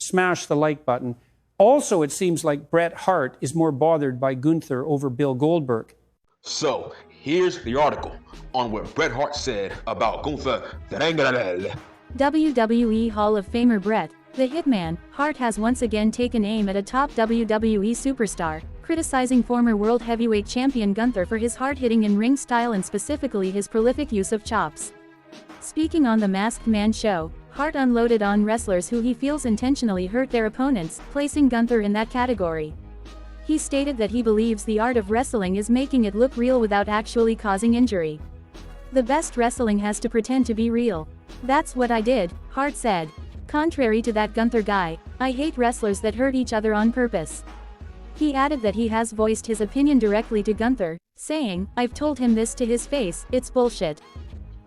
smash the like button. Also, it seems like Bret Hart is more bothered by Gunther over Bill Goldberg. So, here's the article on what Bret Hart said about Gunther. WWE Hall of Famer Bret, the Hitman, Hart has once again taken aim at a top WWE superstar, criticizing former World Heavyweight Champion Gunther for his hard-hitting in-ring style and specifically his prolific use of chops. Speaking on The Masked Man show, Hart unloaded on wrestlers who he feels intentionally hurt their opponents, placing Gunther in that category. He stated that he believes the art of wrestling is making it look real without actually causing injury. The best wrestling has to pretend to be real. That's what I did, Hart said. Contrary to that Gunther guy, I hate wrestlers that hurt each other on purpose. He added that he has voiced his opinion directly to Gunther, saying, I've told him this to his face, it's bullshit.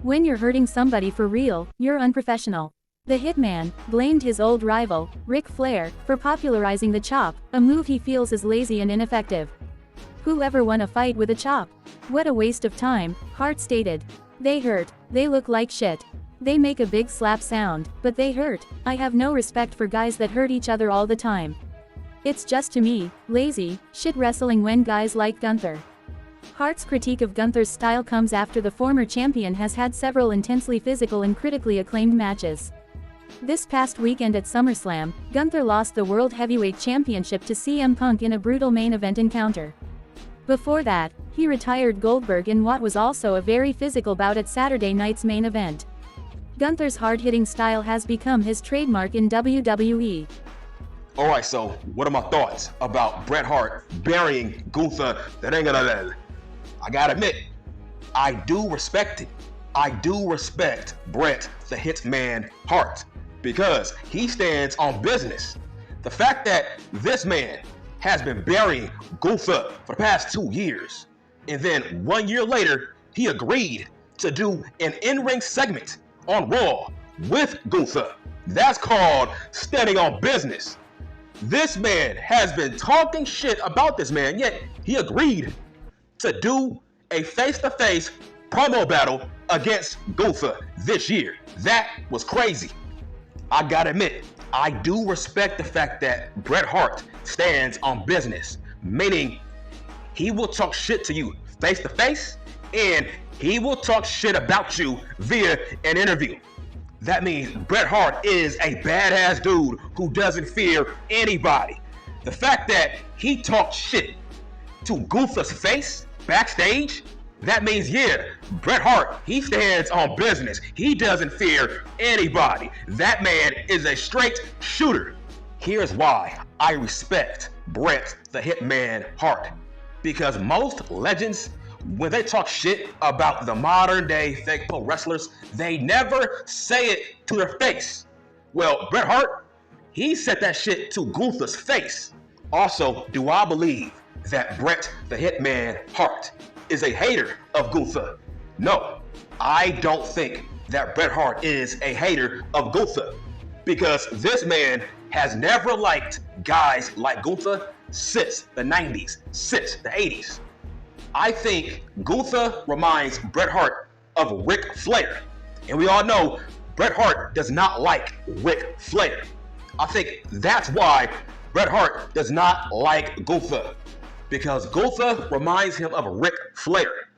When you're hurting somebody for real, you're unprofessional. The Hitman blamed his old rival, Ric Flair, for popularizing the chop, a move he feels is lazy and ineffective. Who ever won a fight with a chop? What a waste of time, Hart stated. They hurt, they look like shit. They make a big slap sound, but they hurt. I have no respect for guys that hurt each other all the time. It's just to me, lazy, shit wrestling when guys like Gunther. Hart's critique of Gunther's style comes after the former champion has had several intensely physical and critically acclaimed matches. This past weekend at SummerSlam, Gunther lost the World Heavyweight Championship to CM Punk in a brutal main event encounter. Before that, he retired Goldberg in what was also a very physical bout at Saturday night's main event. Gunther's hard-hitting style has become his trademark in WWE. Alright, so what are my thoughts about Bret Hart burying Gunther? I gotta admit, I do respect it. I do respect Bret the Hitman Hart because he stands on business. The fact that this man has been burying Gunther for the past 2 years, and then 1 year later, he agreed to do an in-ring segment on Raw with Gunther. That's called standing on business. This man has been talking shit about this man, yet he agreed to do a face-to-face promo battle against Gunther this year. That was crazy. I gotta admit, I do respect the fact that Bret Hart stands on business, meaning he will talk shit to you face-to-face, and he will talk shit about you via an interview. That means Bret Hart is a badass dude who doesn't fear anybody. The fact that he talked shit to Gunther's face backstage, that means, yeah, Bret Hart, he stands on business. He doesn't fear anybody. That man is a straight shooter. Here's why I respect Bret the Hitman Hart. Because most legends, when they talk shit about the modern day fake pro wrestlers, they never say it to their face. Well, Bret Hart, he said that shit to Gunther's face. Also, do I believe that Bret the Hitman Hart is a hater of Gunther? No, I don't think that Bret Hart is a hater of Gunther because this man has never liked guys like Gunther since the 90s, since the 80s. I think Gunther reminds Bret Hart of Ric Flair. And we all know Bret Hart does not like Ric Flair. I think that's why Bret Hart does not like Gunther, because Gunther reminds him of Ric Flair.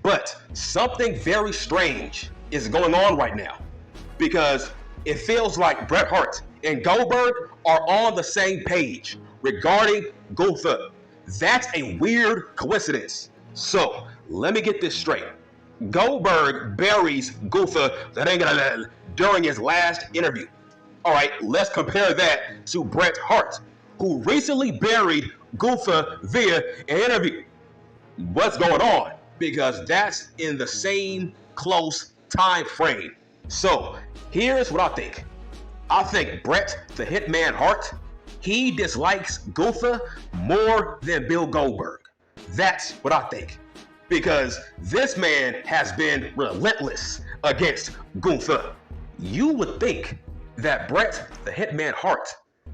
But something very strange is going on right now, because it feels like Bret Hart and Goldberg are on the same page regarding Gunther. That's a weird coincidence. So, let me get this straight. Goldberg buries Gunther during his last interview. Alright, let's compare that to Bret Hart, who recently buried Gunther via an interview. What's going on? Because that's in the same close time frame. So, here's what I think. I think Bret the Hitman Hart, he dislikes Gunther more than Bill Goldberg. That's what I think. Because this man has been relentless against Gunther. You would think that Bret the Hitman Hart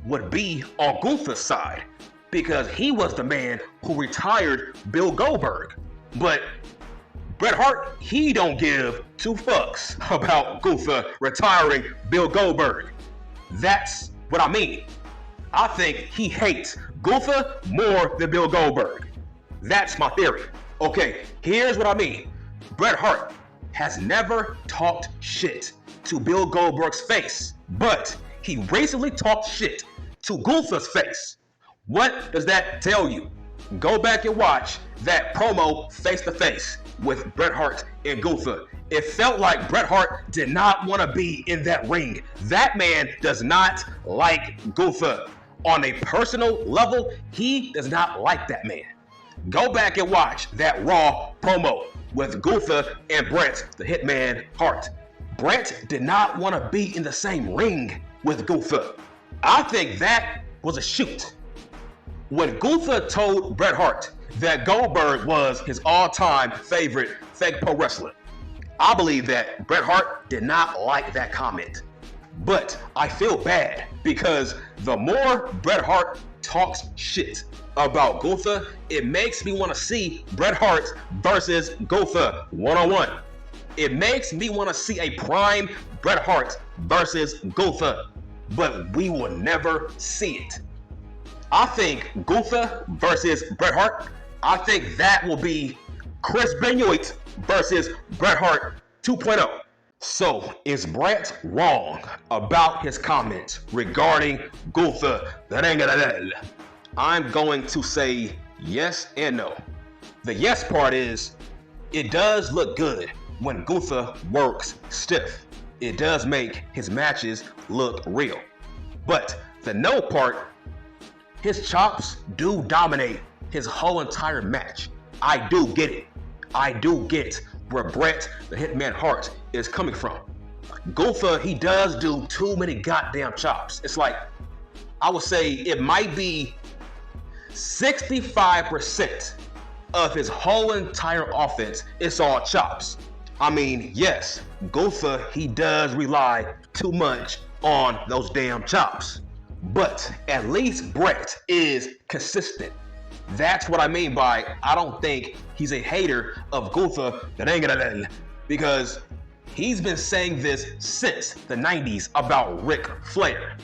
would be on Gunther's side because he was the man who retired Bill Goldberg. But Bret Hart, he don't give two fucks about Gunther retiring Bill Goldberg. That's what I mean. I think he hates Gunther more than Bill Goldberg. That's my theory. Okay, here's what I mean. Bret Hart has never talked shit to Bill Goldberg's face, but he recently talked shit to Gunther's face. What does that tell you? Go back and watch that promo face-to-face with Bret Hart and Gunther. It felt like Bret Hart did not want to be in that ring. That man does not like Gunther. On a personal level, he does not like that man. Go back and watch that Raw promo with Gunther and Bret, the Hitman Hart. Bret did not want to be in the same ring with Gunther. I think that was a shoot. When Gunther told Bret Hart that Goldberg was his all-time favorite fake pro wrestler, I believe that Bret Hart did not like that comment. But I feel bad because the more Bret Hart talks shit about Gunther, it makes me want to see Bret Hart versus Gunther one-on-one. It makes me want to see a prime Bret Hart versus Gunther, but we will never see it. I think Gunther versus Bret Hart, I think that will be Chris Benoit versus Bret Hart 2.0. So, is Bret wrong about his comments regarding Gunther? I'm going to say yes and no. The yes part is, it does look good when Gunther works stiff. It does make his matches look real. But the no part, his chops do dominate his whole entire match. I do get it. I do get where Bret, the Hitman Hart, is coming from. Gunther, he does do too many goddamn chops. It's like, I would say it might be 65% of his whole entire offense, it's all chops. I mean, yes, Gunther, he does rely too much on those damn chops. But at least Bret is consistent. That's what I mean by I don't think he's a hater of Gunther, because he's been saying this since the 90s about Ric Flair,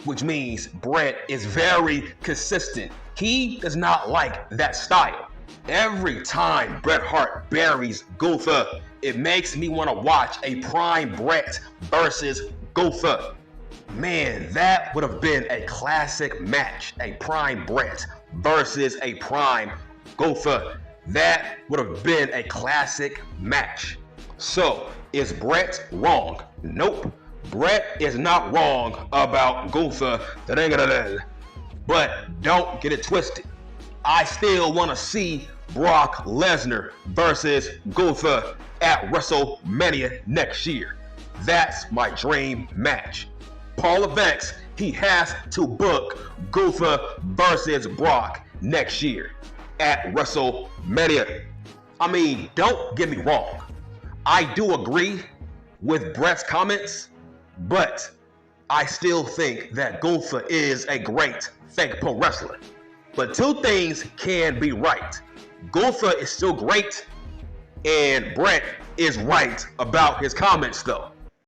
which means Bret is very consistent. He does not like that style. Every time Bret Hart buries Gunther, it makes me want to watch a prime Bret versus Gunther. Man, that would have been a classic match. A prime Bret versus a prime Gunther. That would have been a classic match. So, is Bret wrong? Nope. Bret is not wrong about Gunther. But don't get it twisted. I still want to see Brock Lesnar versus Gunther at WrestleMania next year. That's my dream match. Paul Levesque, he has to book Gunther versus Brock next year at WrestleMania. I mean, don't get me wrong. I do agree with Bret's comments, but I still think that Gunther is a great fake pro wrestler. But two things can be right. Gunther is still great, and Bret is right about his comments though.